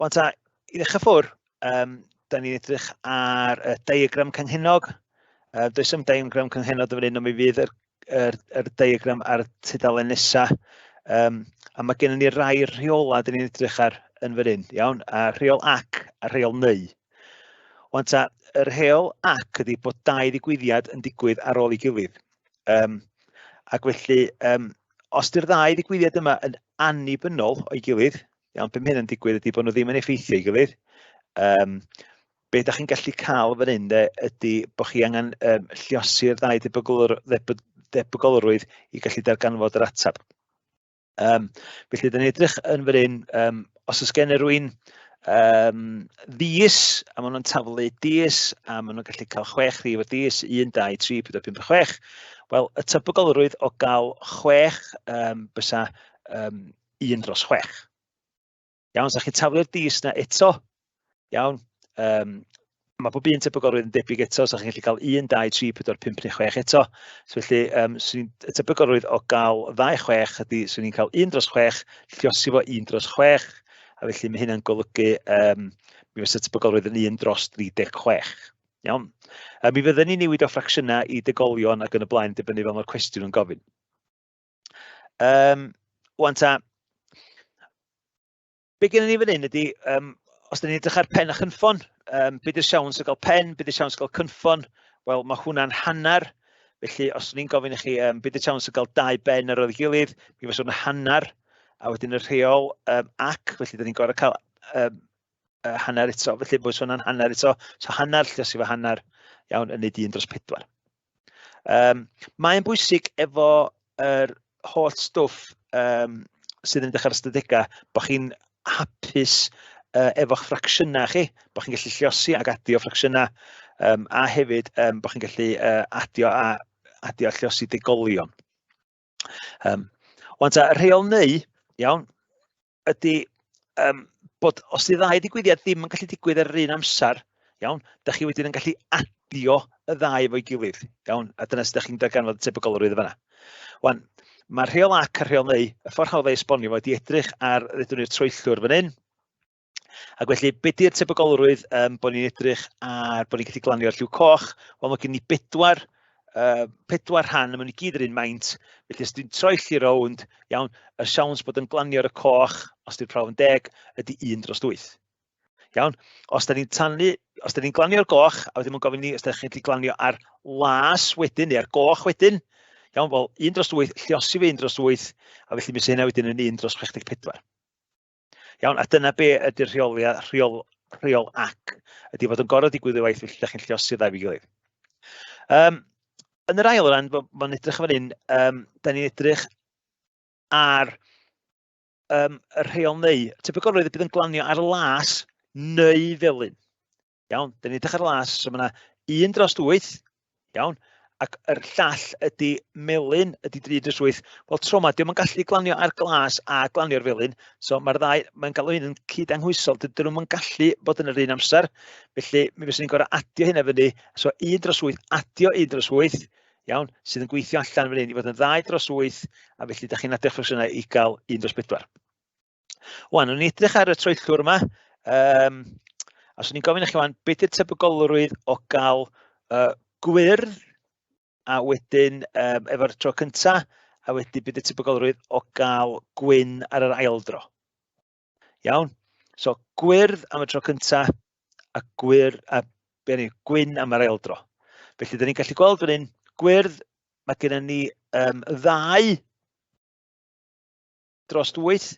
Wan ta, i ddechrau ffwr, da ni'n edrych ar y diagram cynhenog. Does dim diagram cynhenod yn fan hyn, ond mi fydd yr diagram ar tudalen nesa. A mae gen ni rai rheola da ni'n edrych ar yn fan hyn, iawn, a rheol ac a rheol neu. Wan ta, y rheol ac ydy bod dau ddigwyddiad yn digwydd ar ôl ei gilydd. Ac felly, os di'r ddau ddigwyddiad yma yn annibynnol o'i gilydd, iawn, be mae hyn yn digwydd ydy bod nhw ddim yn effeithio ei gilydd. Be ydych chi'n gallu cael fan hyn ydy bod chi angen lluosi'r ddau debygolrwydd i gallu darganfod yr atab. Felly, da ni'n edrych yn fan hyn, os oes gen rhywun ddys, a maen nhw'n taflu dys, a maen nhw'n gallu cael 6 rhif o dys, 1, 2, 3, 4, 5, 6. Wel, y tebygolrwydd o gael 6 bysa 1 dros 6. Iawn, os ydych chi'n taflu'r dys na eto, iawn, mae bob un tebygolrwydd yn debyg eto, so chi'n gallu cael 1, 2, 3, 4, 5, 6 eto. So felly, y tebygolrwydd o gael 2, 6 ydy, so ni'n cael 1 dros 6, lliosi fo 1 dros 6, a felly mae hynna'n golygu, mi fysa tebygolrwydd yn 1 dros 36. Iawn. Mi fyddwn ni'n newid o ffracsiynau i degolion ac yn y blaen, dibynnu fel mae'r cwestiwn yn gofyn. Wan ta, be gen ni fan hyn ydy, os da ni'n edrych ar pen a chynffon, be di'r siawns o gael pen, be di'r siawns o gael cynffon, wel mae hwnna'n hannar. Felly, os ni'n gofyn i chi be di'r siawns o gael 2 ben ar ôl ei gilydd, mi fysa hwnna'n hannar, a wedyn y rheol ac, felly da ni'n gorfod cael hannar eto, felly bod hwnna'n hannar eto, so hannar lluosi fo hannar, iawn, yn neud 1 dros 4. Mae'n bwysig efo yr holl stwff sydd yn dechrau'r ystadegau, bod chi'n hapus efo'ch ffracsiynau chi, bod chi'n gallu lluosi ac adio ffracsiynau, a hefyd bod chi'n gallu adio a lluosi degolion. Wan ta, y rheol neu, iawn, ydy bod os di ddau ddigwyddiad ddim yn gallu digwydd ar yr un amser, iawn, da chi wedyn yn gallu adio y ddau efo'i gilydd, iawn, a dyna sydd da chi'n darganfod y tebygolrwydd yma. Wan, mae'r rheol ac a'r rheol neu, y ffordd hawdd ei esbonio fo ydy edrych ar ddedwn ni'r troellwr fan hyn. Ac felly, be di'r tebygolrwydd bod ni'n edrych ar bod ni'n gallu glanio ar lliw coch? Wel, mae gen ni 4 rhan, mae'n i gyd yr un maint. Felly, os dwi'n troi lli rownd, iawn, y siawns bod yn glanio ar y coch, os di'r prawf yn 10, ydy 1 dros 8. Iawn, os da ni'n glanio ar goch, a wedyn mae'n gofyn ni, os da chi'n gallu glanio ar las wedyn, neu ar goch wedyn, iawn, wel, 1 dros 8, lliosi fe 1 dros 8, a felly mi sy'n hynna wedyn yn 1 dros 64. Iawn, a dyna be ydy'r rheol ac, ydy fod yn gorfod digwydd y waith, felly da chi'n lliosi ddau fi gilydd. Yn yr ail ran, mae'n edrych fan hyn, da ni'n edrych ar y rheol neu. Tebygolrwydd bydd yn glanio ar las neu felyn. Iawn, da ni'n edrych ar las, so mae yna 1 dros 8, iawn, ac yr llall ydy melyn, ydy 3 dros 8. Wel, tro yma, diolch yn gallu glanio ar glas a glanio ar felyn, so mae'r ddau, mae'n galw hyn yn cyd-anghwysol, dydyn nhw'n gallu bod yn yr un amser, felly mi fyswn ni'n gorfod adio hynna fyny, so 1 dros 8, adio 1 dros 8, iawn, sydd yn gweithio allan fan hyn i fod yn 2 dros 8, a felly da chi'n adio ffracsiynau i gael 1 dros 4. Wan, o'n i edrych ar y troellwr yma, a so ni'n gofyn i chi wan, beth yw'r tebygolrwydd o gael gwyrdd, a wedyn efo'r tro cyntaf, a wedyn bydd y tebygolrwydd o gael gwyn ar yr aildro. Iawn? So, gwyrdd am y tro cyntaf, a gwyn am yr aildro. Felly, da ni'n gallu gweld fan hyn, gwyrdd, mae gennym ni 2 dros 8,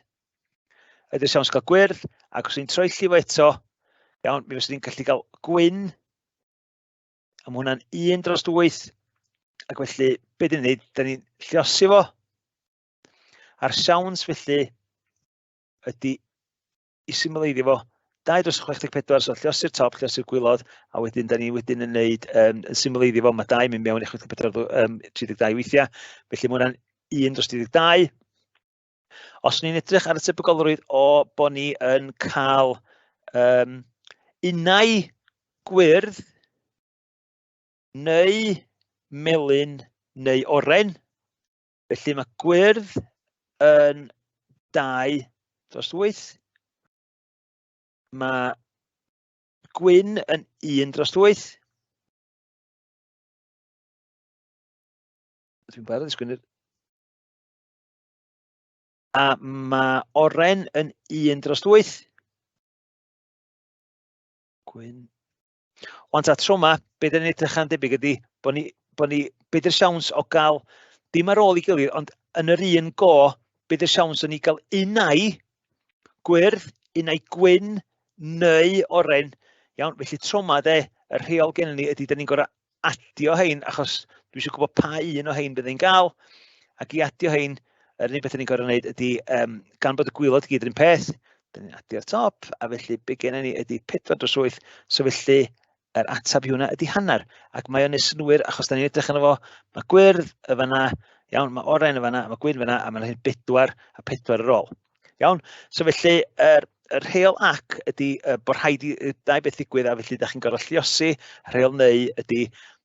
ydy'r siawns gael gwyrdd, ac os ni'n troi lli fo eto, iawn, mi fyswn ni'n gallu cael gwyn, a mae hwnna'n 1 dros 8, ac felly, be dyn ni'n neud, da ni'n lliosi fo. A'r siawns felly ydy i symleiddio fo 2 dros 64, so lliosi'r top, lliosi'r gwylod, a wedyn da ni wedyn yn neud yn symleiddio fo, mae 2 mynd mewn i 64, 32 weithiau, felly mae hwnna'n 1 dros 32. Os ni'n edrych ar y tebygolrwydd o bod ni yn cael unau gwyrdd neu melyn neu oren, felly mae gwyrdd yn 2 dros 8, mae gwyn yn 1/8. Dwi'n barod i sgwynnu'r... A mae oren yn 1/8. Gwyn. Wan ta tro yma, be da ni'n edrych yn debyg ydy bod ni, be di'r siawns o gael dim ar ôl i gilydd, ond yn yr un go, be di'r siawns o ni gael unau gwyrdd, unau gwyn, neu oren. Iawn, felly tro yma de, y rheol gen ni ydy da ni'n gorau adio hein, achos dwi eisiau gwybod pa un o hein bydd ni'n gael, ac i adio hein, yr unig beth ni'n gorau wneud ydy, gan bod y gwylod gyd yr un peth, da ni'n adio'r top, a felly be gen ni ydy 4/8, so felly yr atab hwnna ydy hanner, ac mae o'n esnwyr achos da ni'n edrych yn efo, mae gwyrdd y fanna, iawn, mae oren y fanna, mae gwyn fanna, a mae'n hyn 4 a 4 ar ôl. Iawn, so felly yr rheol ac ydy bod rhaid i ddau beth ddigwydd, a felly da chi'n gorfod lluosi, rheol neu ydy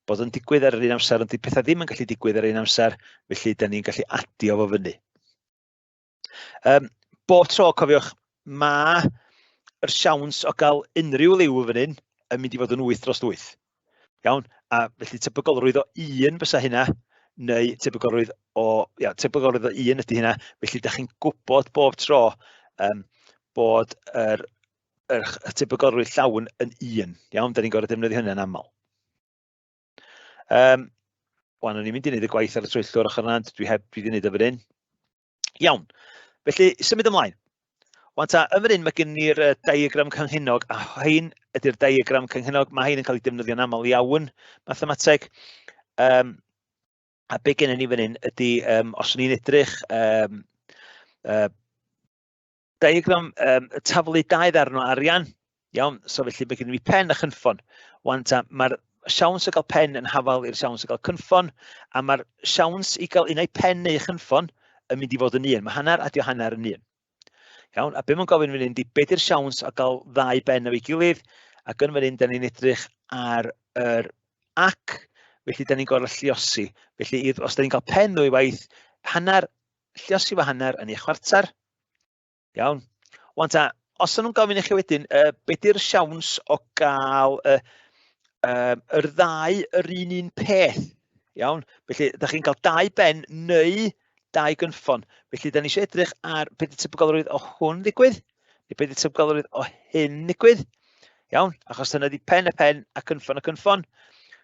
bod yn digwydd ar yr un amser, ond pethau ddim yn gallu digwydd ar yr un amser, felly da ni'n gallu adio fo fyny. Bob tro, cofiwch, mae yr siawns o gael unrhyw liw fan hyn yn mynd i fod yn 8/8. Iawn, a felly tebygolrwydd o 1 fysa hynna, neu tebygolrwydd o 1 ydy hynna, felly da chi'n gwybod bob tro bod y tebygolrwydd llawn yn 1. Iawn, da ni'n gorfod defnyddio hynny'n aml. Wan, o'n i'n mynd i wneud y gwaith ar y twyllwr ochr yna, dwi wedi wneud o fan hyn. Iawn, felly symud ymlaen. Wan ta, yn fan hyn mae gen ni'r diagram cynhenog, a hein ydy'r diagram cynhenog, mae hein yn cael ei defnyddio'n aml iawn, mathemateg. A be gen ni fan hyn ydy, os ni'n edrych, diagram taflu 2 ddarn o arian, iawn, so felly mae gen ni pen a chynffon. Wan ta, mae'r siawns o gael pen yn hafal i'r siawns o gael cynffon, a mae'r siawns i gael unau pen neu chynffon yn mynd i fod yn 1. Mae hanner adio hanner yn 1. Iawn, a be mae'n gofyn fan hyn ydy be di'r siawns o gael 2 ben o'i gilydd, ac yn fan hyn, da ni'n edrych ar yr ac, felly da ni'n gorfod lluosi. Felly, os da ni'n cael pen ddwy waith, hanner, lluosi fo hanner yn ei chwarter. Iawn. Wan ta, os ydyn nhw'n gofyn i chi wedyn, be di'r siawns o gael yr 2 yr un peth? Iawn, felly, da chi'n cael 2 ben neu 2 gynffon. Felly, da ni eisiau edrych ar beth ydy tebygolrwydd o hwn ddigwydd, neu beth ydy tebygolrwydd o hyn ddigwydd. Iawn, achos dyna ydy pen a cynffon.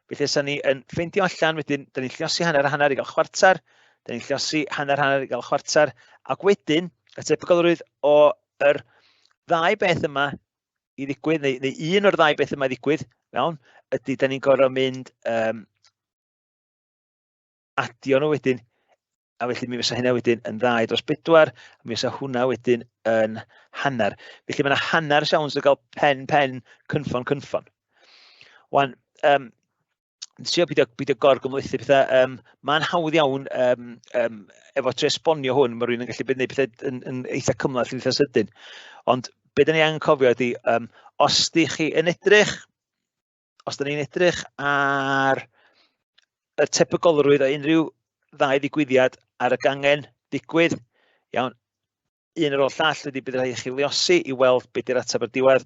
Felly, os ni yn ffeindio allan, wedyn, da ni'n lluosi hanner a hanner i gael chwarter, da ni'n lluosi hanner i gael chwarter, ac wedyn, y tebygolrwydd o'r 2 beth yma i ddigwydd, neu un o'r 2 beth yma i ddigwydd, iawn, ydy da ni'n gorfod mynd adio nhw wedyn, a felly mi fysa hynna wedyn yn 2/4, a mi fysa hwnna wedyn yn hanner. Felly mae yna hanner siawns o gael pen, cynffon. Wan, trio beidio gorgymlethu pethau, mae'n hawdd iawn efo tre esbonio hwn, mae rhywun yn gallu gwneud pethau yn eitha cymlath, yn eitha sydyn. Ond be da ni angen cofio ydy, os da ni'n edrych ar y tebygolrwydd o unrhyw 2 ddigwyddiad ar y gangen digwydd, iawn, un ar ôl llall ydy bydd rhaid i chi liosi i weld beth yw'r ateb ar diwedd,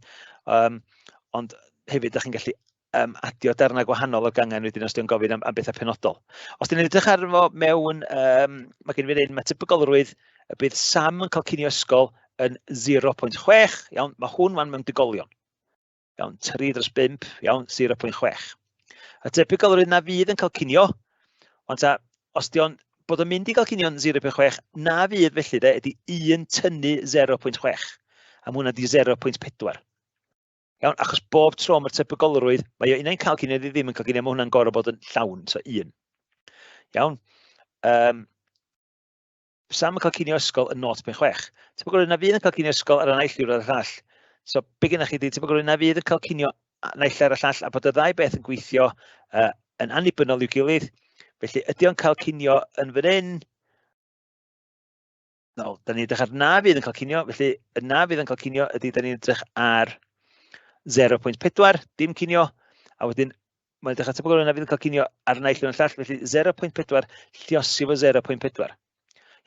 ond hefyd da chi'n gallu adio darnau gwahanol o'r gangen wedyn os di'n gofyn am bethau penodol. Os di'n edrych ar fo mewn, mae gen fi'n mae tebygolrwydd y bydd Sam yn cael cinio ysgol yn 0.6, iawn, mae hwn mewn digolion. Iawn, 3/5, iawn, 0.6. Y tebygolrwydd na fydd yn cael cinio, ond ta, os di'n bod yn mynd i gael cinio'n 0.6, na fydd felly de, ydy 1 tynnu 0.6, a hwnna ydy 0.4. Iawn, achos bob tro mae'r tebygolrwydd, mae o unau'n cael cinio, ddim yn cael cinio, mae hwnna'n gorfod bod yn llawn, so 1. Iawn. Sam yn cael cinio ysgol yn 0.6. Tebygolrwydd na fydd yn cael cinio ysgol ar y naill yw'r llall. So, be gennych chi ydy tebygolrwydd na fydd yn cael cinio naill ar y llall, a bod y 2 beth yn gweithio yn annibynnol i'w gilydd. Felly, ydy o'n cael cinio yn fan hyn? No, da ni'n edrych ar na fydd yn cael cinio, felly y na fydd yn cael cinio ydy da ni'n edrych ar 0.4, dim cinio, a wedyn mae'n edrych ar tebygolrwydd na fydd yn cael cinio ar y naill yw'r llall, felly 0.4 lluosi fo 0.4.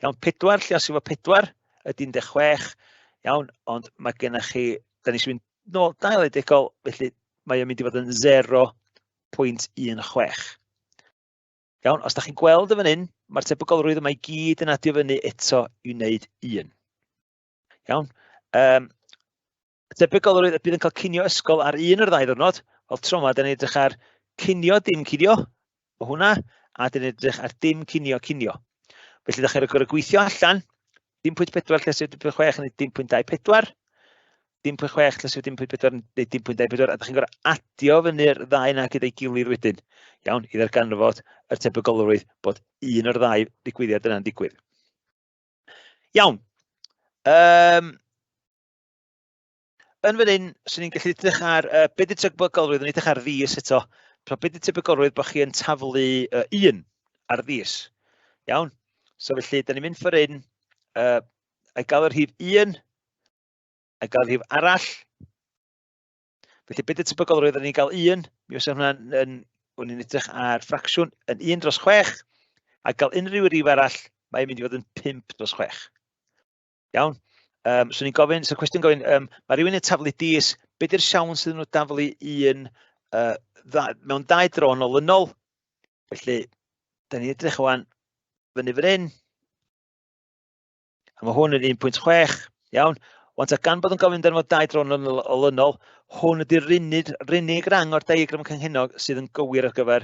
Iawn, 4 lluosi fo 4 ydy 16, iawn, ond mae gennych chi, da ni'n mynd nôl dailedig,ol, felly mae o'n mynd i fod yn 0.16. Iawn, os da chi'n gweld y fan hyn, mae'r tebygolrwydd yma i gyd yn adio fyny eto i wneud 1. Iawn. Tebygolrwydd bydd yn cael cinio ysgol ar un o'r ddau ddwrnod, fel tro yma, da ni'n edrych ar cinio, dim cinio, o hwnna, a da ni'n edrych ar dim cinio, cinio. Felly, da chi'n rhoi gweithio allan, 0.4 llesio 0.6 neu 0.24, 0.6 llesio 0.4 neu 0.24, a da chi'n gorfod adio fyny'r ddau yna gyda'i gilydd wedyn. Iawn, i ddarganfod yr tebygolrwydd bod un o'r ddau ddigwyddiad yna'n digwydd. Iawn. Yn fan hyn, swn i'n gallu edrych ar be di tebygolrwydd yn edrych ar ddys eto. So, be di tebygolrwydd bod chi yn taflu 1 ar ddys. Iawn. So felly, da ni'n mynd ffordd hyn, a gael yr rhif 1, a gael yr rhif arall. Felly, be di tebygolrwydd yn ei gael 1, mi oes hwnna'n ni'n edrych ar ffracsiwn yn 1/6, a gael unrhyw rhif arall, mae'n mynd i fod yn 5/6. Iawn. So ni'n gofyn, so cwestiwn gofyn, mae rhywun yn taflu dis, be di'r siawns iddyn nhw daflu 1 mewn 2 dron olynol? Felly, da ni'n edrych wan fyny fan hyn. A mae hwn yn 1.6, iawn. Ond gan bod yn gofyn dan fod 2 dron olynol, hwn ydy'r unig rang o'r diagram cynhennog sydd yn gywir ar gyfer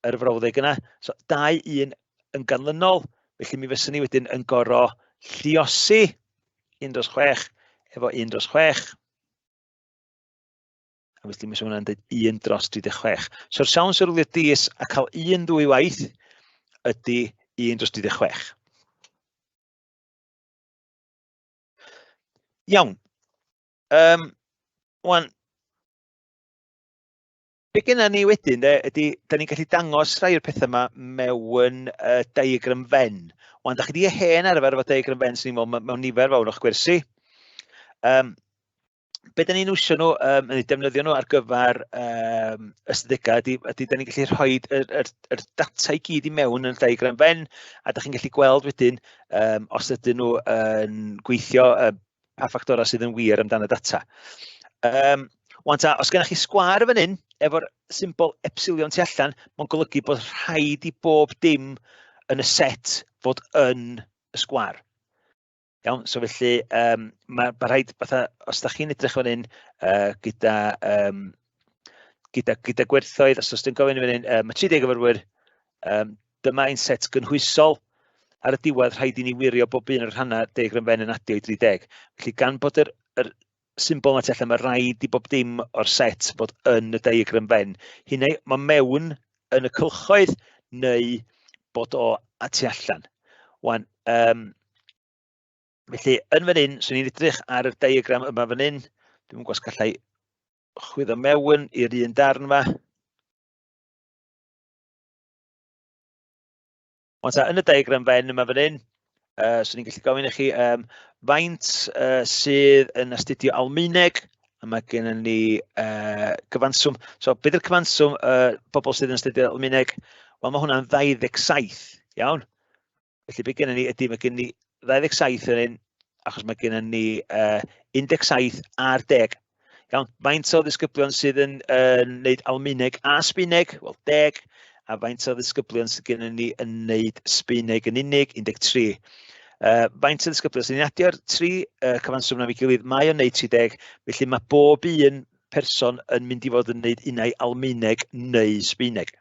yr frawddeg yna. So 2, 1 yn ganlynol, felly mi fyswn ni wedyn yn gor'o lluosi 1/6 efo 1/6. A felly mi fyswn hwnna'n dweud 1/36. So'r siawns o'r wylio dis a cael 1 ddwy waith ydy 1/36. Iawn. Wan, be genna ni wedyn ydy, da ni'n gallu dangos rhai o'r pethau yma mewn diagram Venn. Wan, da chi wedi hen arfer efo diagram Venn sy'n mewn nifer fawr o'ch gwersi. Be da ni'n wsio nhw, defnyddio nhw ar gyfer ystadegau, ydy da ni'n gallu rhoi yr data i gyd i mewn yn y diagram Venn, a da chi'n gallu gweld wedyn os ydyn nhw yn gweithio pa ffactorau sydd yn wir amdano data. Wan ta, os gennych chi sgwar fan hyn, efo'r symbol epsilon tu allan, mae'n golygu bod rhaid i bob dim yn y set fod yn y sgwar. Iawn, so felly, mae rhaid, os da chi'n edrych fan hyn gyda gwerthoedd, os ydyn gofyn fan hyn, mae 30 gyfarwyr, dyma ein set gynhwysol, ar y diwedd rhaid i ni wirio bob un o'r rhannau diagram Venn yn adio i 30. Felly gan bod yr symbol yma tu allan, mae rhaid i bob dim o'r set fod yn y diagram Venn. Mae mewn yn y cylchoedd neu bod o a tu allan. Wan, felly yn fan hyn, swn i'n edrych ar y diagram yma fan hyn. Dwi'n gwybod os gallai chwyddo mewn i'r un darn yma. Ond yn y diagram Venn yma fan hyn, swn i'n gallu gofyn i chi faint sydd yn astudio Almaeneg, a mae gennym ni gyfanswm. So, beth yw'r cyfanswm bobl sydd yn astudio Almaeneg? Wel, mae hwnna'n 27, iawn? Felly, beth gennym ni ydy, mae gennym ni 27 yn hyn, achos mae gennym ni 17 ar 10. Iawn, faint o ddisgyblion sydd yn wneud Almaeneg a Sbaeneg? Wel, 10. A faint o ddisgyblion sydd gennym ni yn wneud Sbaeneg yn unig, 13. Faint o ddisgyblion sydd yn adio'r 3 cyfanswm na fi gilydd, mae o'n wneud 30, felly mae bob un person yn mynd i fod yn wneud unau Almaeneg neu Sbaeneg,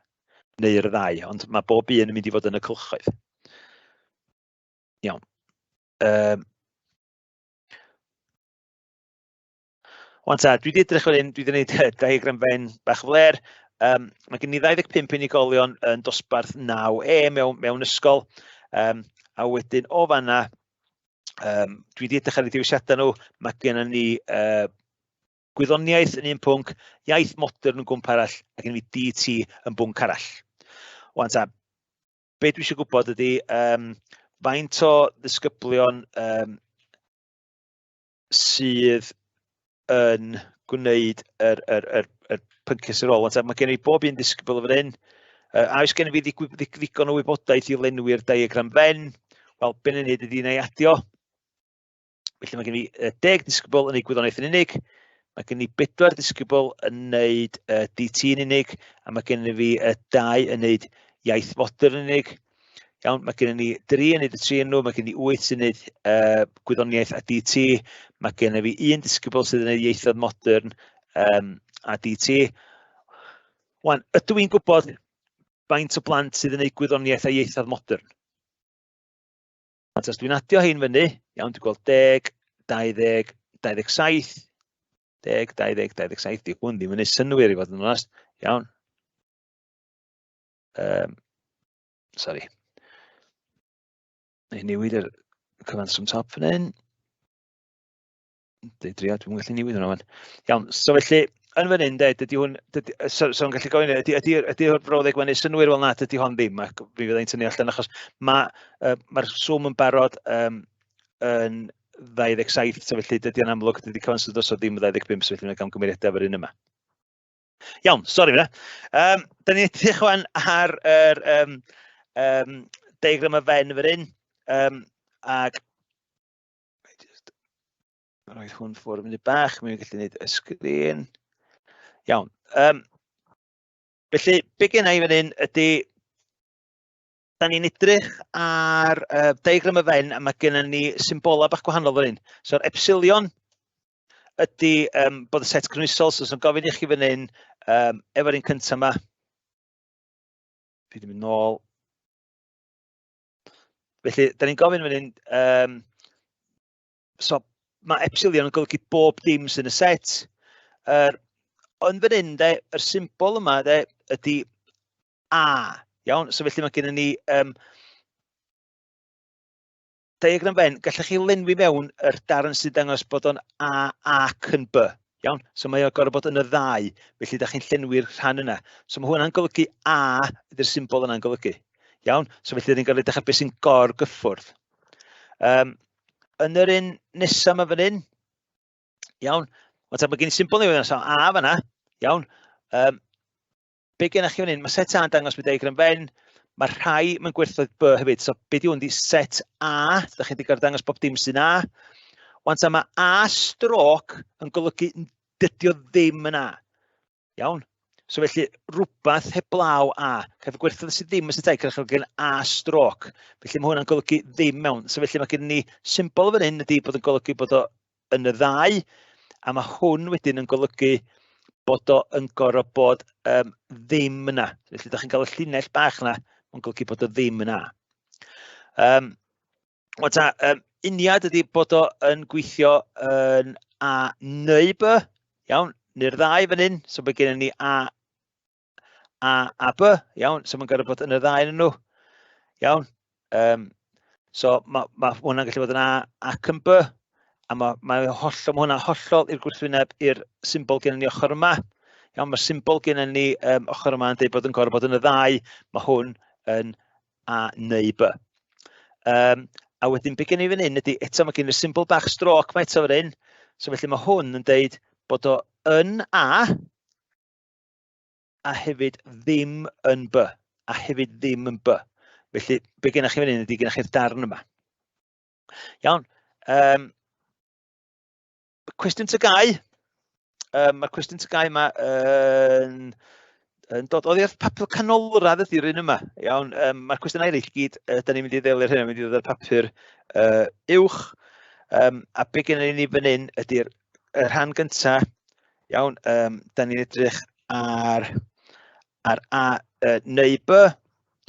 neu'r ddau, ond mae bob un yn mynd i fod yn y cylchoedd. Iawn. Wan ta, dwi wedi edrych fan hyn, dwi wedi gwneud diagram Venn bach fler. Mae gen i 25 unigolion yn dosbarth 9E mewn ysgol, a wedyn o fanna, dwi wedi edrych ar eu diwysiadau nhw, mae gen ni gwyddoniaeth yn un pwnc, iaith modern yn gwmp arall, a gen i DT yn bwnc arall. Wan ta, be dwi eisiau gwybod ydy, faint o ddisgyblion sydd yn gwneud yr pynciau sy'n ôl. Mae gen i bob un disgybl fan hyn. A oes gen i fi ddigon o wybodaeth i lenwi'r diagram Venn. Wel, be ni'n neud ydy neu adio. Felly mae gen i 10 disgybl yn ei gwyddoniaeth yn unig, Mae gen i 4 disgybl yn wneud DT yn unig, a mae gen i fi 2 yn wneud iaith fodern yn unig. Iawn, mae gen i 3 yn wneud y 3 nhw, mae gen i 8 yn wneud gwyddoniaeth a DT, mae gen i fi 1 disgybl sydd yn wneud ieithoedd modern a DT. Wan, ydw i'n gwybod faint o blant sydd yn wneud gwyddoniaeth a ieithoedd modern? Os dwi'n adio hein fyny, iawn, dwi'n gweld 10, 20, 27, 10, 20, 27, di hwn ddim yn ei synwyr i fod yn onest. Iawn. Sorry. Neu newid yr cyfans from top fan hyn. Dwi'n gallu newid hwnna fan. Iawn, so felly, yn fan hyn, dydy hwn, so yn gallu gofyn, ydy'r brawddeg fan hyn synwyr fel na, dydy hwn ddim, mi fyddai'n tynnu allan, achos mae'r swm yn barod yn 27, so felly dydy yn amlwg, dydy cyfans o ddim 25, so felly mae'n camgymeriadau efo'r un yma. Iawn, sori fyna. Da ni'n edrych wan ar yr diagramau Venn fan hyn, ac roedd hwn ffwrdd munud bach, mi'n gallu gwneud y sgrin. Iawn. Felly, be gennau fan hyn ydy, da ni'n edrych ar diagramau Venn, a mae gennym ni symbolau bach gwahanol fan hyn. So'r epsilon ydy bod y set cynwysol, so os yn gofyn i chi fan hyn, efo'r un cyntaf yma. Dwi'n mynd nôl. Felly, da ni'n gofyn fan hyn, so mae epsilon yn golygu bob dim sy'n y set. Ond fan hyn, yr symbol yma ydy A. Iawn, so felly mae gennym ni diagram Venn, gallech chi lenwi mewn yr darn sy'n dangos bod o'n A ac yn B. Iawn, so mae o'n gorfod bod yn y 2, felly da chi'n llenwi'r rhan yna. So mae hwnna'n golygu A, ydy'r symbol yna'n golygu. Iawn, so felly da ni'n gorfod edrych beth sy'n gorgyffwrdd. Yn yr un nesaf yma fan hyn, iawn, mae gen i symbol newydd, so A fan'na, iawn. Be gennych chi fan hyn? Mae set A yn dangos bod diagram Venn, mae rhai mewn gwerthoedd B hefyd, so be di hwn di set A, da chi'n gorfod dangos bob dim sy'n A. Wan ta mae A stroc yn golygu dydi o ddim yn A. Iawn? So felly, rhywbeth heblaw A. Cael gwerthoedd sydd ddim yn sy'n teig, cael gen A stroc. Felly mae hwnna'n golygu ddim mewn. So felly mae gen ni symbol fan hyn ydy bod yn golygu bod o yn y 2, a mae hwn wedyn yn golygu bod o yn gorfod bod ddim yna. Felly, da chi'n cael y llinell bach yna, mae'n golygu bod o ddim yna. Uniad ydy bod o yn gweithio yn A neu B, iawn, neu'r 2 fan hyn, so mae gennym ni A a B, iawn, so mae'n gorfod bod yn y 2 yn nhw, iawn. So mae hwnna'n gallu bod yn A ac yn B, a mae hwnna'n hollol i'r gwrthwyneb i'r symbol gennym ni ochr yma. Iawn, mae'r symbol gennym ni ochr yma yn dweud bod yn gorfod bod yn y 2, mae hwn yn A neu B. A wedyn, be gen i fan hyn ydy, eto mae gen i'r symbol bach stroc mae eto fan hyn, so felly mae hwn yn dweud bod o yn A, a hefyd ddim yn B, a hefyd ddim yn B. Felly, be gennych chi fan hyn ydy gennych chi'r darn yma. Iawn. Cwestiwn TGAU. Mae'r cwestiwn TGAU yma yn dod oddi ar papur canolradd ydy'r un yma. Iawn, mae'r cwestiwn eraill gyd, da ni'n mynd i ddelio'r hyn, mynd i ddod ar papur uwch. A be gennym ni fan hyn ydy'r rhan gyntaf. Iawn, da ni'n edrych ar A neu B.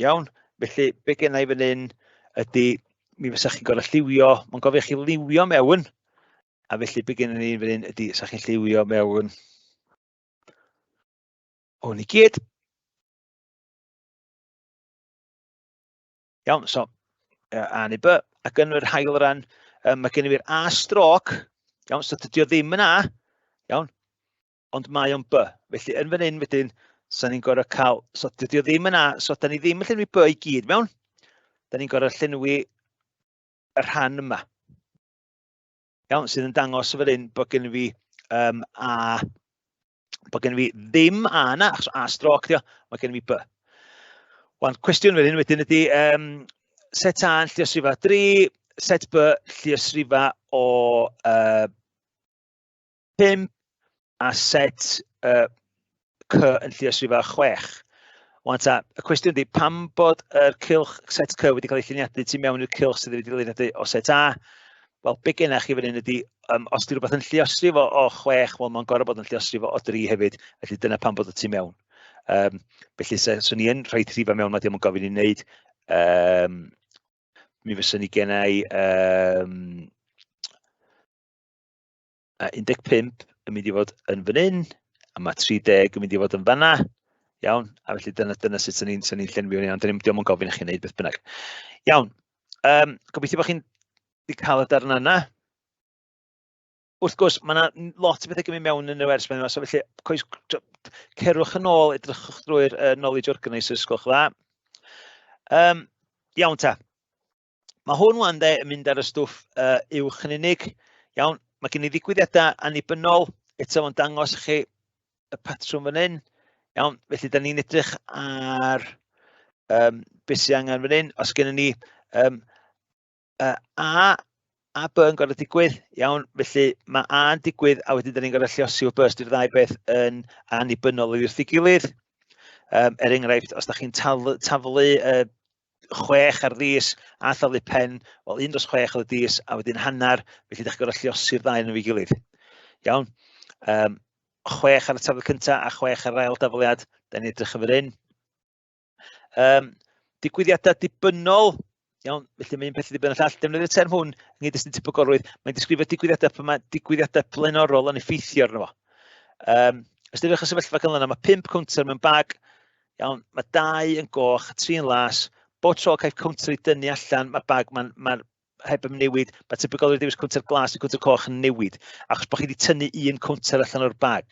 Iawn, felly be gennau fan hyn ydy, mi fysa chi'n gorfod lliwio, mae'n gofio chi liwio mewn, a felly be gennyn ni fan hyn ydy, sa chi'n lliwio mewn hwn i gyd. Iawn, so A neu B, ac yn yr hail ran, mae gen i fi'r A stroc, iawn, so dydy o ddim yn A, iawn, ond mae o'n B. Felly yn fan hyn wedyn, so ni'n gorfod cael, so dydy o ddim yn A, so da ni ddim yn llenwi B i gyd mewn, da ni'n gorfod llenwi y rhan yma. Iawn, sydd yn dangos fan hyn bod gen i fi bod gen i fi ddim A yna, achos A stroc dio, mae gen i fi B. Wan, cwestiwn fan hyn wedyn ydy, set A yn lluosrifa 3, set B lluosrifa o 5, a set C yn lluosrif â 6. Wan ta, y cwestiwn ydy, pam bod yr cylch set C wedi cael ei lluniadu tu mewn i'r cylch sydd wedi lluniadu o set A? Wel, be gennych chi fan hyn ydy, os di rhywbeth yn lluosrif o 6, wel, mae'n gorfod bod yn lluosrif o 3 hefyd, felly dyna pam bod y tu mewn. Felly, swn i yn rhaid rhifau mewn, mae ddim yn gofyn i wneud. Mi fyswn ni gennau 15 yn mynd i fod yn fan hyn, a mae 30 yn mynd i fod yn fanna. Iawn, a felly dyna sut sy'n ni'n llenwi yn iawn, dyna ddim yn gofyn i chi wneud beth bynnag. Iawn, gobeithio bod chi'n wedi cael y darn yna. Wrth gwrs, mae yna lot o bethau gymryd mewn yn y wers yma, so felly cerwch yn ôl, edrychwch drwy'r knowledge organizer, sgwlch dda. Iawn ta. Mae hwn wan yn mynd ar y stwff uwch yn unig. Iawn, mae gen i ddigwyddiadau annibynnol, eto fo'n dangos chi y patrwm fan hyn. Iawn, felly da ni'n edrych ar beth sydd angen fan hyn. Os gen ni A B yn gorfod digwydd, iawn, felly mae A yn digwydd a wedyn da ni'n gorfod lluosi o B os ddau beth yn annibynnol wrth ei gilydd. Enghraifft, os da chi'n taflu 6 ar ddis a thalu pen, wel 1 dros 6 ar y ddis a wedyn hanner, felly da chi'n gorfod lluosi'r ddau yn ei gilydd. Iawn, 6 ar y taflu cyntaf a 6 ar yr ail dafliad, da ni'n edrych yn fan hyn. Digwyddiadau dibynnol, iawn, felly mae un peth dibynnol llall, defnyddio'r term hwn yng nghyd-destun Tebygolrwydd, mae'n disgrifio digwyddiadau pan mae digwyddiadau blaenorol yn effeithio arno fo. Ystyriwch y sefyllfa gan yna, mae 5 counter mewn bag, iawn, mae 2 yn goch, 3 yn las, bod tro caiff counter i dynnu allan, mae bag, mae'n heb ymnewid, mae Tebygolrwydd dewis counter glas i counter coch yn newid, achos bod chi wedi tynnu 1 counter allan o'r bag.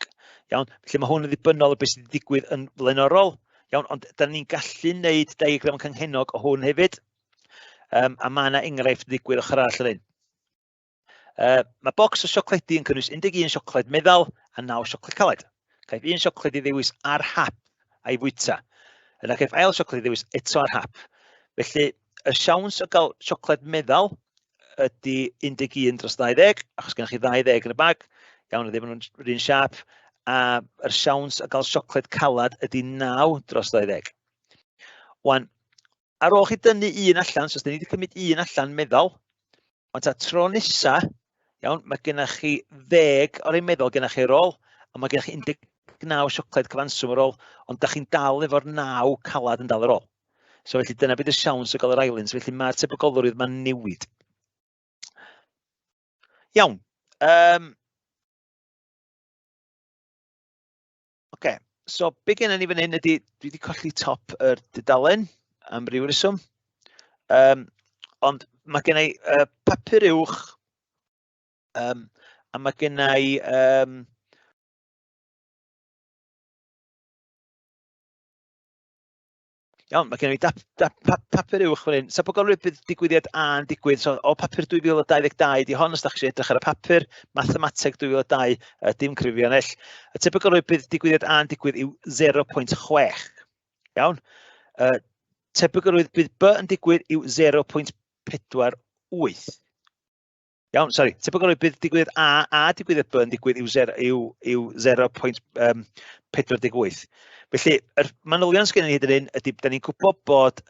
Iawn, felly mae hwn yn ddibynnol o beth sydd wedi digwydd yn blaenorol. Iawn, ond da ni'n gallu wneud diagram cynghennog o hwn hefyd. A mae yna enghraifft digwydd ochr arall yn un. Mae bocs o siocledi yn cynnwys 11 siocled meddal a 9 siocled caled. Caiff 1 siocled i ddewis ar hap a'i fwyta. Yna caiff ail siocled i ddewis eto ar hap. Felly, y siawns o gael siocled meddal ydy 11 dros 20, achos gennych chi 20 yn y bag. Iawn, ddim yn yr un siap. A yr siawns o gael siocled calad ydy 9 dros 20. Wan, ar ôl chi dynnu 1 allan, so os da ni wedi cymryd 1 allan meddal, ond ta tro nesa, iawn, mae gennych chi 10 o'r ein meddwl gennych chi ar ôl, a mae gennych chi 19 siocled cyfanswm ar ôl, ond da chi'n dal efo'r 9 calad yn dal ar ôl. So felly dyna beth y siawns o gael yr islands, felly mae'r Tebygolrwydd mae'n newid. Iawn. Oce, so be gennym ni fan hyn ydy, dwi wedi colli top yr dudalen am ryw reswm. Ond mae gen i papur uwch a mae gen i iawn, mae gen i papur uwch fan hyn. Sa Tebygolrwydd bydd digwyddiad A yn digwydd, so o papur 2022 di hon, os da chi edrych ar y papur, Mathemateg 2022, dim crifionell. Y Tebygolrwydd bydd digwyddiad A yn digwydd yw 0.6. Iawn. Tebygolrwydd bydd B yn digwydd yw 0.48. Iawn, sori, Tebygolrwydd bydd digwyddiad A digwyddiad B yn digwydd yw 0.48. Felly, yr manylion sgen ni hyd yn hyn ydy, da ni'n gwybod bod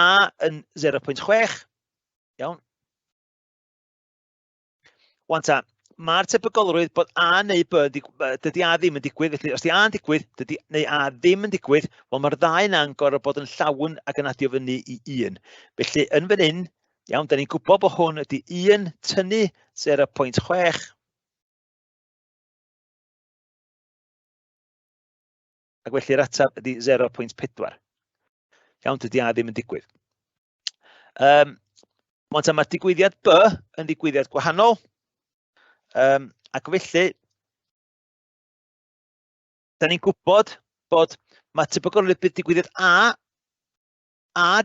A yn 0.6. Iawn. Wan ta, mae'r Tebygolrwydd bod A neu B, dydy A ddim yn digwydd, felly os di A yn digwydd, neu A ddim yn digwydd, wel mae'r ddau yna'n gorfod bod yn llawn ac yn adio fyny i 1. Felly, yn fan hyn, iawn, da ni'n gwybod bod hwn ydy 1 tynnu 0.6. Ac felly'r ateb ydy 0.4. Iawn, dydy A ddim yn digwydd. Mae'r digwyddiad B yn digwyddiad gwahanol. Ac felly, da ni'n gwybod bod mae Tebygolrwydd bydd digwyddiad A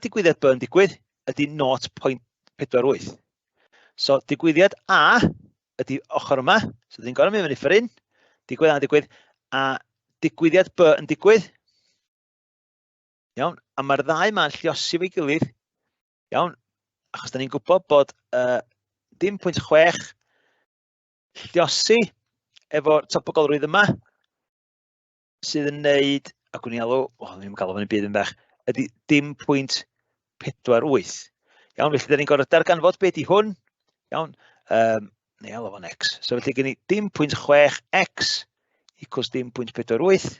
digwyddiad B yn digwydd ydy 0.48. So, digwyddiad A ydy ochr yma, so da ni'n gorfod mynd fyny ffyrdd, digwyddiad A yn digwydd, a digwyddiad B yn digwydd. Iawn, a mae'r ddau ma'n lluosi fo'i gilydd. Iawn, achos da ni'n gwybod bod dim 0.6 lluosi efo'r tebygolrwydd yma, sydd yn neud, a gwni alw, ni'n gael o'n byd yn bach, ydy dim pwynt 48. Iawn, felly da ni'n gorfod darganfod beth i hwn. Iawn, neu alw fo'n x. So felly gen i dim pwynt 6x equals dim pwynt 48.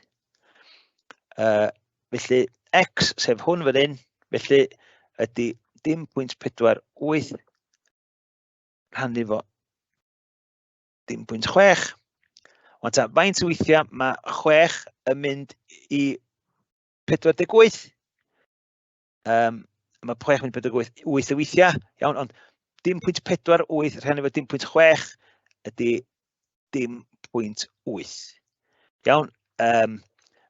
Felly x sef hwn fan hyn, felly ydy dim pwynt 48 rhannu fo dim pwynt 6. Ond ta, faint o weithiau mae 6 yn mynd i 48? Mae 6 yn mynd i 48 o weithiau, iawn, ond dim pwynt 48 rhannu fo dim pwynt 6 ydy dim pwynt 8. Iawn,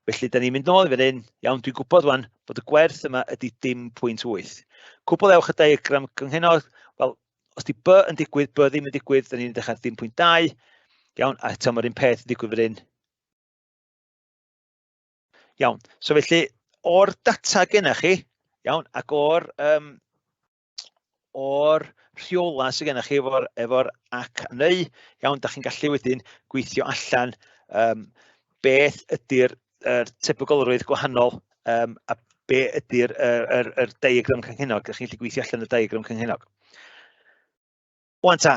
felly da ni'n mynd nôl i fan hyn, iawn, dwi'n gwybod wan bod y gwerth yma ydy dim pwynt 8. Cwbl ewch y diagram cynghennol, wel, os di b yn digwydd, b ddim yn digwydd, da ni'n dechrau dim pwynt 2. Iawn, a eto mae'r un peth yn digwydd fan hyn. Iawn, so felly, o'r data gennych chi, iawn, ac o'r rheola sydd gennych chi efo'r ac a neu, iawn, da chi'n gallu wedyn gweithio allan beth ydy'r tebygolrwydd gwahanol a beth ydy'r diagram cynhennog. Da chi'n gallu gweithio allan y diagram cynhennog. Wan ta,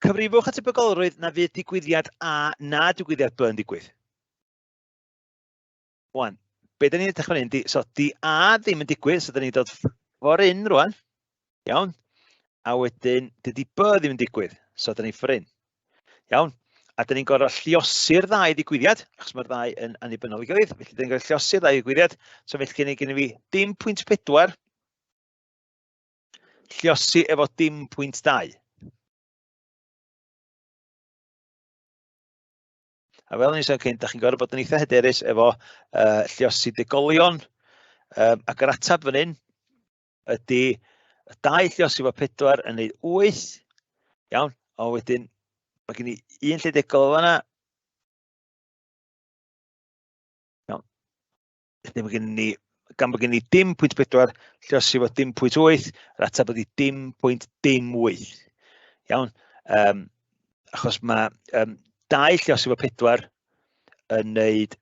cyfrifwch at tebygolrwydd na fydd digwyddiad A na digwyddiad B yn digwydd. Wan, be da ni'n edrych fan hyn, so di A ddim yn digwydd, so da ni'n dod for in rwan, iawn, a wedyn dydi B ddim yn digwydd, so da ni'n for in, iawn, a da ni'n gorfod lluosi'r ddau digwyddiad, achos mae'r ddau yn annibynnol i gilydd, felly da ni'n gorfod lluosi'r ddau digwyddiad, so felly gen i fi dim pwynt 4 lluosi efo dim pwynt 2. A fel ni'n sôn cynt, da chi'n gorfod bod yn eitha hyderus efo lluosi degolion, ac yr atab fan hyn ydy y 2 lluosi efo 4 yn neud 8, iawn, a wedyn mae gen i un lle degol o fanna, iawn, felly mae gen ni, gan bod gen i dim pwynt 4 lluosi efo dim pwynt 8, yr atab ydy dim pwynt dim 8, iawn, achos mae 2 lluosi efo 4 yn neud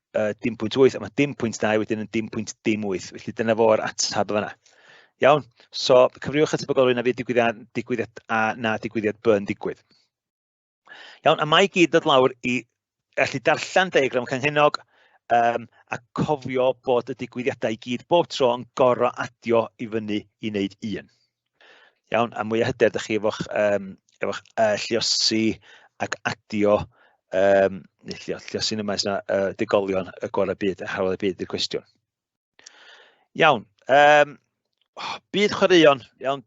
dim pwynt 8, a mae dim pwynt 2 wedyn yn dim pwynt dim 8, felly dyna fo'r atab fanna. Iawn, so cyfriwch at tebygolrwydd na fydd digwyddiad A na digwyddiad B yn digwydd. Iawn, a mae gyd dod lawr i allu darllen diagram cynhennog a cofio bod y digwyddiadau i gyd bob tro yn gorfod adio i fyny i wneud 1. Iawn, a mwy o hyder ydych chi efo'ch lluosi ac adio lluosi'n yma degolion y gorau byd, a hawdd y byd i'r cwestiwn. Iawn, byd chwaraeon, iawn,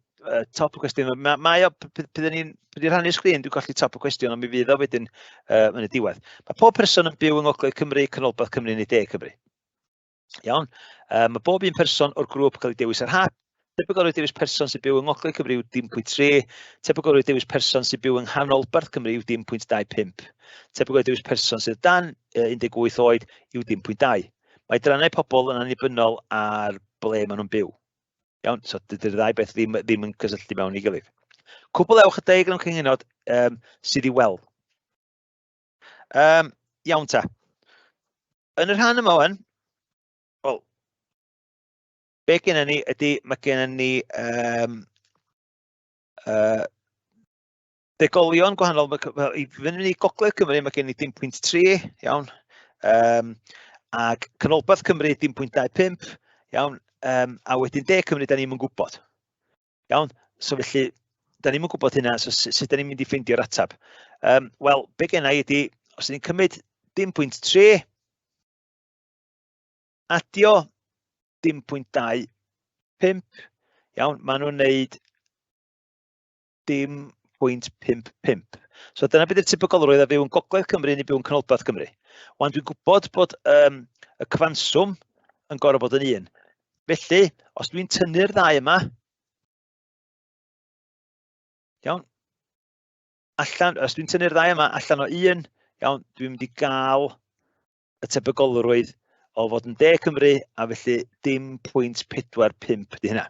top y cwestiwn. Mae o, bydd ni'n rhannu sgrin, dwi'n golli top y cwestiwn, ond mi fydd o wedyn yn y diwedd. Mae pob person yn byw yng Ngogledd Cymru, Canolbarth Cymru neu De Cymru. Iawn, mae bob un person o'r grŵp cael ei dewis ar hap. Tebygolrwydd dewis person sy'n byw yng Ngogledd Cymru yw dim pwynt 3. Tebygolrwydd dewis person sy'n byw yng Nghanolbarth Cymru yw dim pwynt 25. Tebygolrwydd dewis person sydd dan 18 oed yw dim pwynt 2. Mae adrannau pobl yn annibynnol ar ble maen nhw'n byw. Iawn, so dydy'r ddau beth ddim yn cysylltu mewn i gilydd. Cwbl ewch y diagram cynhenod sydd i weld. Iawn ta. Yn y rhan yma wan, wel, be gennym ni ydy, mae gennym ni degolion gwahanol, i fyny i Gogledd Cymru, mae gennym ni dim pwynt 3, iawn, ac Canolbarth Cymru dim pwynt 25, iawn, a wedyn De Cymru, da ni'n gwybod. Iawn, so felly, da ni'n gwybod hynna, so sut da ni'n mynd i ffeindio'r atab? Wel, be gennau ydy, os ni'n cymryd dim pwynt 3, adio dim pwynt 25, iawn, maen nhw'n neud dim pwynt 55. So dyna beth yw'r tebygolrwydd a byw yn Gogledd Cymru neu byw yn Canolbarth Cymru. Wan dwi'n gwybod bod y cyfanswm yn gorfod bod yn 1. Felly, os dwi'n tynnu'r ddau yma, iawn, os dwi'n tynnu'r ddau yma allan o 1, iawn, dwi'n mynd i gael y tebygolrwydd o fod yn De Cymru a felly dim pwynt 45 di hynna.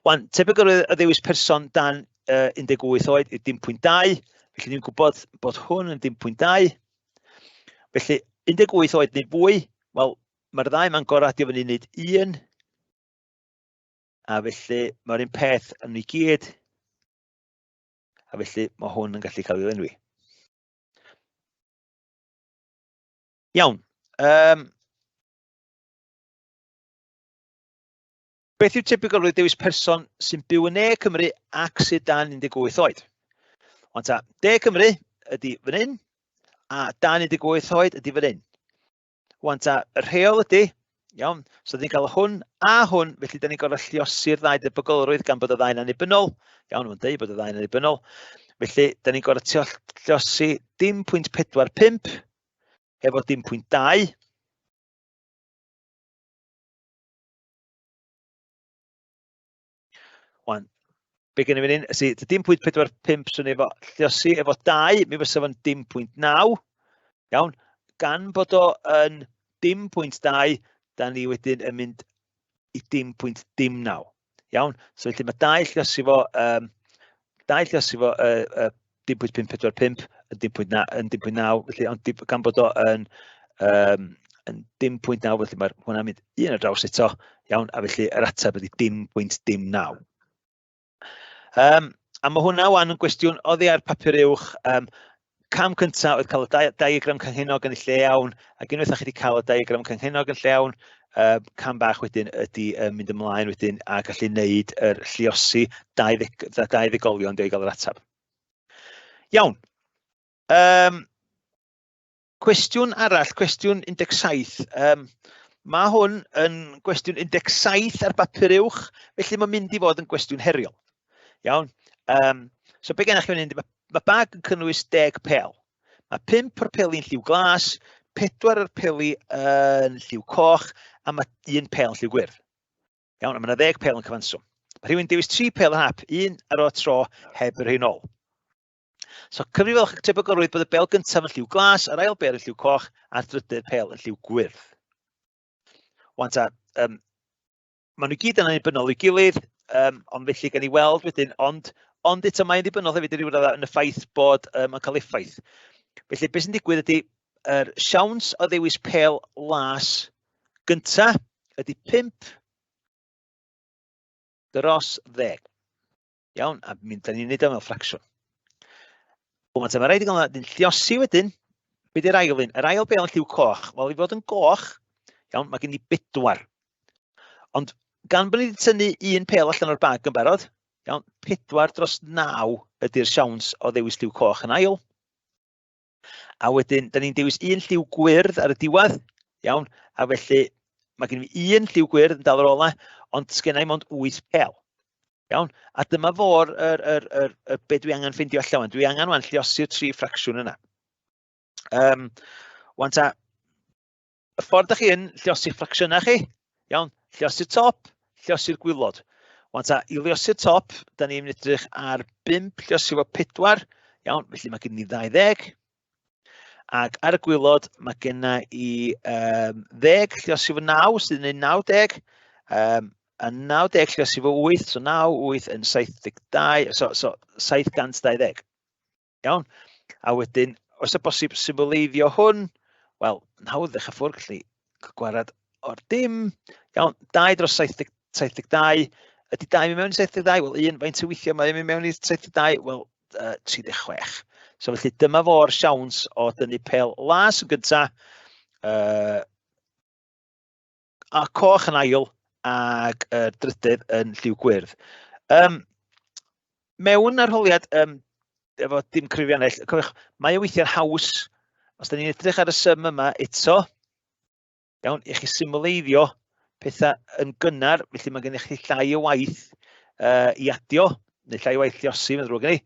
Wan, tebygolrwydd y ddewis person dan 18 oed i 10.2, felly ni'n gwybod bod hwn yn 10.2. Felly 18 oed neu fwy, wel, mae'r ddau ma'n goradio fyny wneud 1, a felly mae'r un peth yn ei gyd, a felly mae hwn yn gallu cael ei lenwi. Iawn. Beth yw tebygolrwydd dewis person sy'n byw yn Ne Cymru ac sydd dan 18 oed? Ond ta, De Cymru ydy fan hyn, a dan 18 oed ydy fan hyn. Wan ta, y rheol ydy, iawn, so ni'n cael hwn a hwn, felly da ni'n gorfod lliosi'r ddau debygolrwydd gan bod y ddau'n annibynnol. Iawn, mae'n deud bod y ddau'n annibynnol. Felly, da ni'n gorfod lliosi 10.45 efo 10.2. Wan, be gen i fan hyn, ydy 10.45 swn efo lliosi efo 2, mi fysa fo'n 10.9. Iawn, gan bod o yn 10.2, da ni wedyn yn mynd i 10.19. Iawn, so felly mae 2 lliosi fo 10.545 yn 10.9, felly ond gan bod o yn 10.9, felly mae hwnna'n mynd un ar draws eto, iawn, a felly yr ateb ydy 10.19. A mae hwnna wan yn gwestiwn oddi ar papur uwch. Cam cyntaf oedd cael y diagram cynhennog yn y lle iawn, ac unwaith chi wedi cael y diagram cynhennog yn lle iawn, cam bach wedyn ydy mynd ymlaen wedyn a gallu wneud yr lliosi 2 ddegolion i gael yr ateb. Iawn. Cwestiwn arall, cwestiwn 17. Mae hwn yn gwestiwn 17 ar bapur uwch, felly mae'n mynd i fod yn gwestiwn heriol. Iawn. So be gennych chi fan hyn? Mae bag yn cynnwys 10 pel. Mae 5 o'r peli yn lliw glas, 4 o'r peli yn lliw coch, a mae 1 pel yn lliw gwyrdd. Iawn, a mae 10 pel yn cyfanswm. Mae rhywun dewis 3 pel yn hap, 1 ar o tro heb yr un ôl. So cyfrifwch tebygolrwydd bod y bel gyntaf yn lliw glas, yr ail bel yn lliw coch, a'r drydydd pel yn lliw gwyrdd. Wan ta, maen nhw gyd yn annibynnol i'w gilydd, ond felly gan i weld wedyn, ond eto mae'n ddibynnol hefyd yn y ffaith bod mae'n cael effaith. Felly, beth sy'n digwydd ydy, yr siawns o ddewis pel las gynta ydy 5 dros 10. Iawn, a da ni'n neud o mewn ffracsiwn. Mae rhaid i gael yna lliosi wedyn, beth yw'r ail un? Yr ail bel yn lliw coch. Wel, i fod yn goch, iawn, mae gen i 4. Ond gan bod ni wedi tynnu 1 pel allan o'r bag yn barod, iawn, 4 dros 9 ydy'r siawns o ddewis lliw coch yn ail. A wedyn, da ni'n dewis 1 lliw gwyrdd ar y diwedd, iawn, a felly mae gen i 1 lliw gwyrdd yn dal ar ola, ond sgennau mond 8 pel. Iawn, a dyma fo'r be dwi angen ffindio allan. Dwi angen wan lliosi'r 3 ffracsiwn yna. Wan ta, y ffordd da chi yn lliosi'r ffracsiynau chi, iawn, lliosi'r top, lliosi'r gwylod. Wan ta, i lliosi'r top, da ni'n edrych ar 5 lliosi fo 4, iawn, felly mae gen i 20. Ac ar y gwylod, mae gen i 10 lliosi fo 9, sydd yn 90. A 90 lliosi fo 8, so 9, 8 yn 72, so 720. Iawn? A wedyn, os y bosib symboleiddio hwn, wel, hawdd ddech ffwrdd, gallu gwarad o'r dim. Iawn, 2 dros 72, ydy 2 mynd mewn i 72? Wel, 1, faint o weithio mae mynd mewn i 72? Wel, 36. So felly, dyma fo'r siawns o dynnu pel las yn gyntaf, a coch yn ail, ac y drydydd yn lliw gwyrdd. Mewn arholiad, efo dim crifiannell, mae o weithio'n haws, os da ni'n edrych ar y sym yma eto, iawn, i chi symleiddio pethau yn gynnar, felly mae gennych chi llai o waith i adio, neu llai o waith lliosi, mae'n drwg gen i.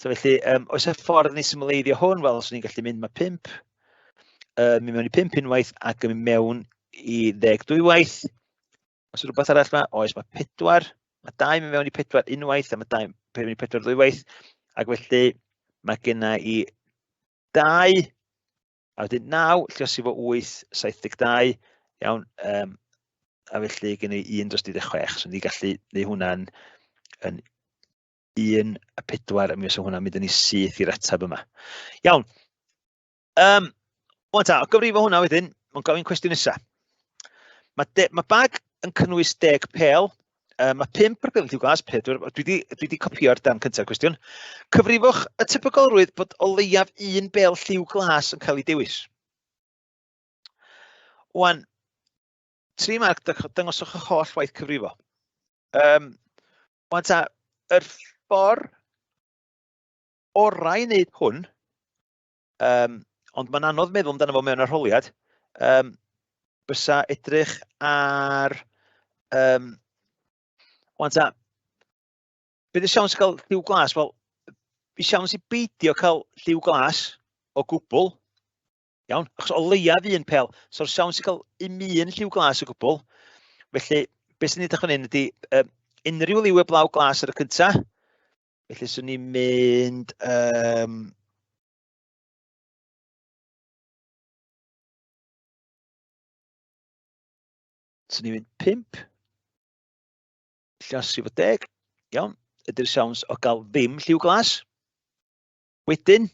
So felly, oes y ffordd ni symleiddio hwn, wel, os ni'n gallu mynd, mae 5, mynd mewn i 5 unwaith, ac yn mynd mewn i 10 dwywaith. Os yw'n rhywbeth arall yma, oes mae 4, mae 2 mynd mewn i 4 unwaith, a mae 2 mynd mewn i 4 ddwywaith, ac felly mae genna i 2, a wedyn 9, lliosi fo 8, 72, iawn, a felly genna i 1 dros 16, so ni'n gallu gwneud hwnna'n 1 a 4, a mi os o hwnna'n mynd yn ei syth i'r ateb yma. Iawn. Wel ta, o gyfrifo hwnna wedyn, mae'n gofyn cwestiwn nesaf. Mae bag yn cynnwys 10 pel, mae 5 ar gyfer lliw glas, 4, dwi wedi copio'r darn cyntaf cwestiwn. Cyfrifwch y tebygolrwydd bod o leiaf 1 bel lliw glas yn cael ei dewis. Wan, 3 marc, dangoswch y holl waith cyfrifo. Wan ta, yr ffordd orau i wneud hwn, ond mae'n anodd meddwl amdano fo mewn arholiad, bysa edrych ar, wan ta, beth yw siawns cael lliw glas? Wel, fi siawns i beidio cael lliw glas o gwbl, iawn, achos o leiaf 1 pel, so'r siawns i cael 1 lliw glas o gwbl, felly, beth sy'n edrych fan hyn ydy, unrhyw liw y blaw glas ar y cyntaf, felly swn ni'n mynd, swn ni'n mynd 5, lluosi fo 10, iawn, ydy'r siawns o gael ddim lliw glas. Wedyn,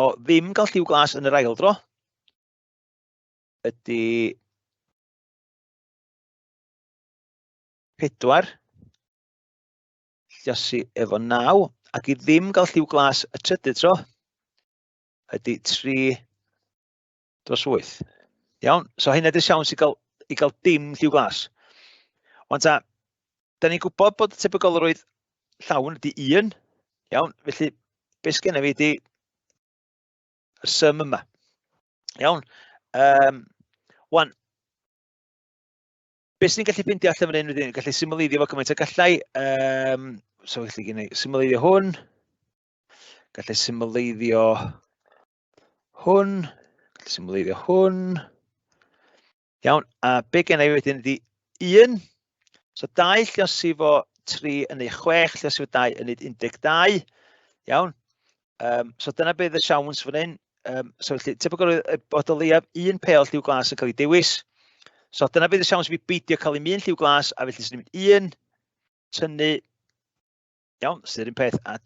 o ddim gael lliw glas yn yr ail dro, ydy 4, lluosi efo 9, ac i ddim gael lliw glas y trydydd tro, ydy 3 dros 8. Iawn, so hynny ydy'r siawns i gael dim lliw glas. Ond ta, da ni'n gwybod bod y tebygolrwydd llawn ydy 1, iawn, felly beth sgenna fi ydy y sym yma. Iawn, wan, beth sy'n gallu ffeindio allan fan hyn wedyn, gallu symleiddio fo gymaint o gallai, so gallu gwneud symleiddio hwn, gallu symleiddio hwn, gallu symleiddio hwn, iawn, a be genna i wedyn ydy 1, so 2 lluosi fo 3 yn ei 6, lluosi fo 2 yn ei 12, iawn, so dyna beth y siawns fan hyn, so felly tebygolrwydd bod o leiaf 1 pel lliw glas yn cael ei dewis, so dyna beth y siawns fi beidio cael 1 lliw glas, a felly sy'n mynd 1, tynnu, iawn, sydd yr un peth, a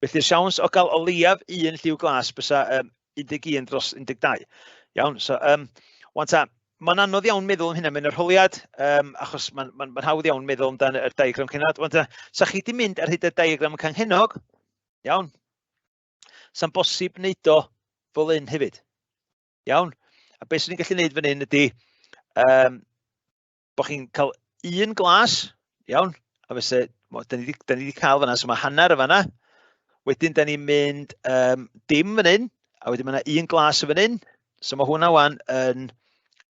felly'r siawns o gael o leiaf 1 lliw glas bysa 11 dros 12. Iawn, so, wan ta, mae'n anodd iawn meddwl am hynna mewn arholiad, achos mae'n hawdd iawn meddwl amdano y diagram cynhad. Wan ta, sa chi wedi mynd ar hyd y diagram canghennol, iawn, sa'n bosib wneud o fel un hefyd. Iawn, a beth sy'n ni'n gallu wneud fan hyn ydy, bod chi'n cael 1 glas, iawn, a fysa, da ni wedi cael fanna, so mae hanner y fanna, wedyn da ni'n mynd dim fan hyn, a wedyn mae yna 1 glas y fan hyn, so mae hwnna wan yn,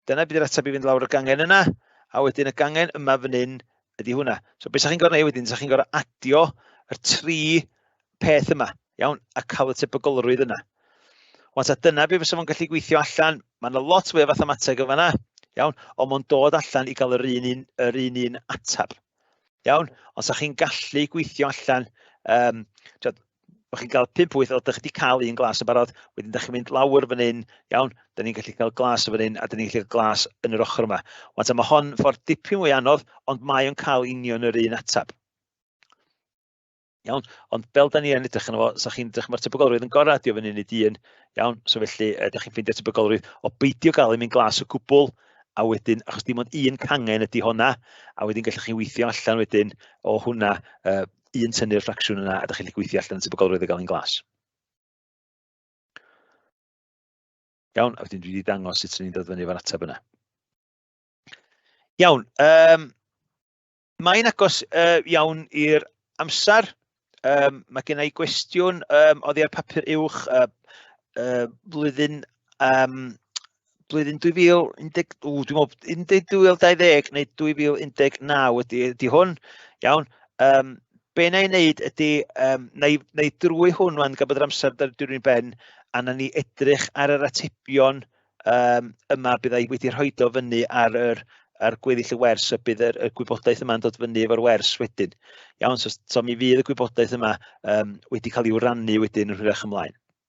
dyna bydd yr ateb i fynd lawr y gangen yna, a wedyn y gangen yma fan hyn ydy hwnna. So beth sa'ch chi'n gorau neud wedyn, sa'ch chi'n gorau adio yr 3 peth yma, iawn, a cael y tebygolrwydd yna. Wan ta dyna beth fysa fo'n gallu gweithio allan, mae yna lot fwy o mathemateg o fanna, iawn, ond mae'n dod allan i gael yr un un atab. Iawn, ond sa'ch chi'n gallu gweithio allan, bod chi'n cael 5 wyth, o ydych chi wedi cael 1 glas yn barod, wedyn ydych chi'n mynd lawr fan hyn, iawn, da ni'n gallu cael glas fan hyn, a da ni'n gallu cael glas yn yr ochr yma. Wan mae hon ffordd dipyn mwy anodd, ond mae o'n cael union yr un atab. Iawn, ond fel da ni yn edrych yno fo, sa chi'n edrych mae'r tebygolrwydd yn goradio fan hyn i 1, iawn, so felly ydych chi'n ffeindio tebygolrwydd o beidio gael un glas o gwbl, a wedyn, achos dim ond 1 cangen ydy honna, a wedyn gallwch chi weithio allan wedyn o hwnna, 1 tynnu'r ffracsiwn yna, a ydych chi'n gallu gweithio allan y tebygolrwydd o gael un glas. Iawn, a wedyn dwi wedi dangos sut ni'n dod fyny efo'r ateb yna. Iawn, mae'n agos iawn i'r amser. Mae gen i gwestiwn oddi ar papur uwch blwyddyn 2020 neu 2019 ydy hwn. Iawn, be na i wneud ydy, na i drwy hwn wan gan bod yr amser dwi'n ben, a na ni edrych ar yr atebion yma bydd ei wedi rhoi o fyny ar gweddill y wers, a bydd y gwybodaeth yma'n dod fyny efo'r wers wedyn. Iawn, so mi fydd y gwybodaeth yma wedi cael ei wrannu wedyn yn hwyrach ymlaen.